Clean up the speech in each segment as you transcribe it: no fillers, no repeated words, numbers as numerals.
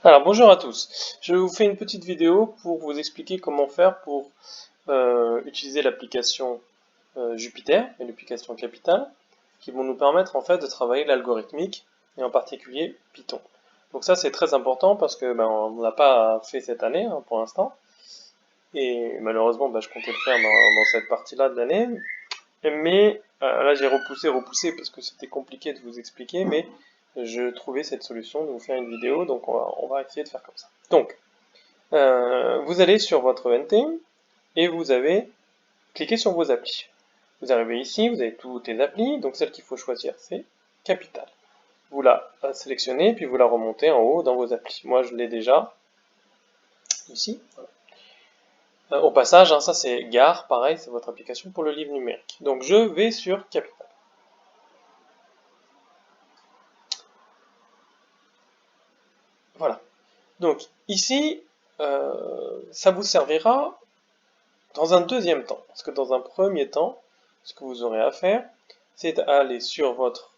Alors bonjour à tous, je vous fais une petite vidéo pour vous expliquer comment faire pour utiliser l'application Jupyter et l'application Capital qui vont nous permettre en fait de travailler l'algorithmique et en particulier Python. Donc ça c'est très important parce que on n'a pas fait cette année pour l'instant et malheureusement je comptais le faire dans cette partie-là de l'année, mais là j'ai repoussé parce que c'était compliqué de vous expliquer, mais je trouvais cette solution de vous faire une vidéo, donc on va essayer de faire comme ça. Donc, vous allez sur votre NT et vous avez cliqué sur vos applis. Vous arrivez ici, vous avez toutes les applis, donc celle qu'il faut choisir c'est Capital. Vous la sélectionnez, puis vous la remontez en haut dans vos applis. Moi je l'ai déjà ici. Au passage, ça c'est Gare, pareil, c'est votre application pour le livre numérique. Donc je vais sur Capital. Voilà. Donc ici, ça vous servira dans un deuxième temps. Parce que dans un premier temps, ce que vous aurez à faire, c'est d'aller sur votre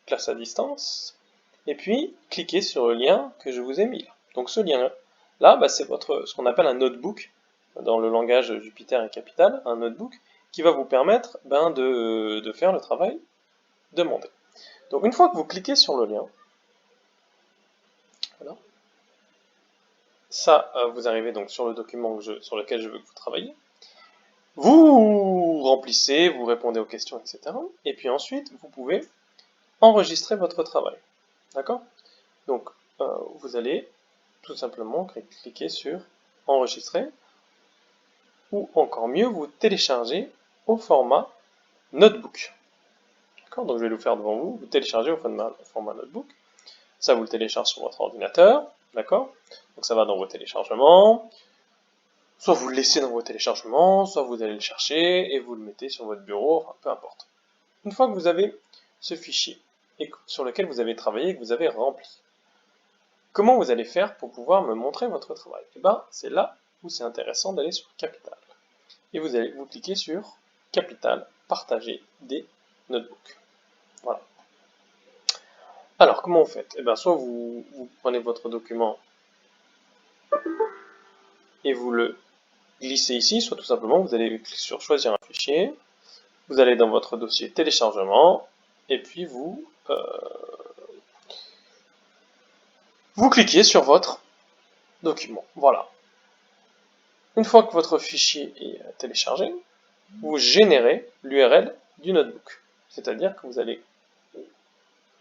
classe à distance, et puis cliquer sur le lien que je vous ai mis là. Donc ce lien-là, c'est ce qu'on appelle un notebook, dans le langage Jupyter et Capital, un notebook, qui va vous permettre de faire le travail demandé. Donc une fois que vous cliquez sur le lien, voilà, ça, vous arrivez donc sur le document sur lequel je veux que vous travailliez. Vous remplissez, vous répondez aux questions, etc. Et puis ensuite, vous pouvez enregistrer votre travail. D'accord? Donc, vous allez tout simplement cliquer sur enregistrer, ou encore mieux, vous télécharger au format notebook. D'accord? Donc je vais le faire devant vous, vous téléchargez au format notebook. Ça vous le télécharge sur votre ordinateur, d'accord? Donc ça va dans vos téléchargements. Soit vous le laissez dans vos téléchargements, soit vous allez le chercher et vous le mettez sur votre bureau, enfin peu importe. Une fois que vous avez ce fichier sur lequel vous avez travaillé et que vous avez rempli, comment vous allez faire pour pouvoir me montrer votre travail? Et c'est là où c'est intéressant d'aller sur Capital. Et vous allez vous cliquer sur Capital, partager des notebooks. Voilà. Alors, comment vous faites? Soit vous prenez votre document et vous le glissez ici, soit tout simplement vous allez cliquer sur choisir un fichier, vous allez dans votre dossier téléchargement, et puis vous cliquez sur votre document. Voilà. Une fois que votre fichier est téléchargé, vous générez l'URL du notebook. C'est-à-dire que vous allez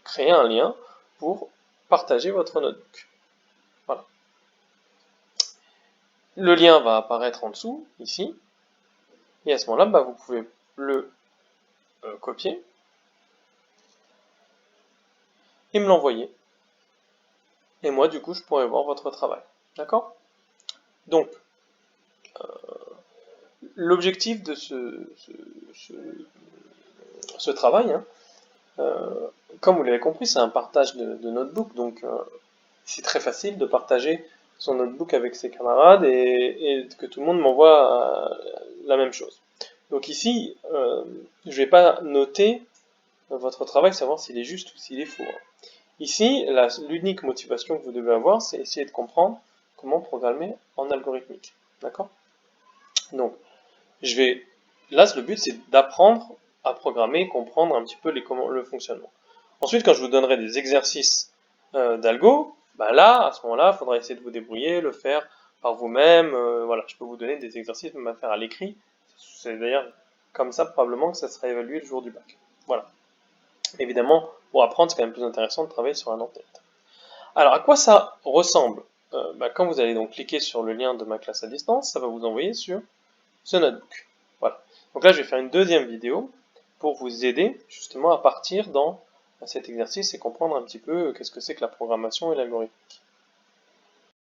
créer un lien pour partager votre notebook. Voilà. Le lien va apparaître en dessous, ici, et à ce moment-là, vous pouvez le copier et me l'envoyer. Et moi, du coup, je pourrai voir votre travail. D'accord? Donc, l'objectif de ce travail, comme vous l'avez compris, c'est un partage de notebook, donc c'est très facile de partager son notebook avec ses camarades et que tout le monde m'envoie la même chose. Donc ici, je ne vais pas noter votre travail, savoir s'il est juste ou s'il est faux. Ici, l'unique motivation que vous devez avoir, c'est essayer de comprendre comment programmer en algorithmique. D'accord? Donc, là, le but, c'est d'apprendre à programmer, comprendre un petit peu le fonctionnement. Ensuite, quand je vous donnerai des exercices d'algo, là, à ce moment-là, il faudra essayer de vous débrouiller, le faire par vous-même. Voilà, je peux vous donner des exercices, même à faire à l'écrit. C'est d'ailleurs comme ça, probablement, que ça sera évalué le jour du bac. Voilà. Évidemment, pour apprendre, c'est quand même plus intéressant de travailler sur un en-tête. Alors, à quoi ça ressemble? Quand vous allez donc cliquer sur le lien de ma classe à distance, ça va vous envoyer sur ce notebook. Voilà. Donc là, je vais faire une deuxième vidéo pour vous aider justement à partir dans cet exercice et comprendre un petit peu qu'est-ce que c'est que la programmation et l'algorithmique.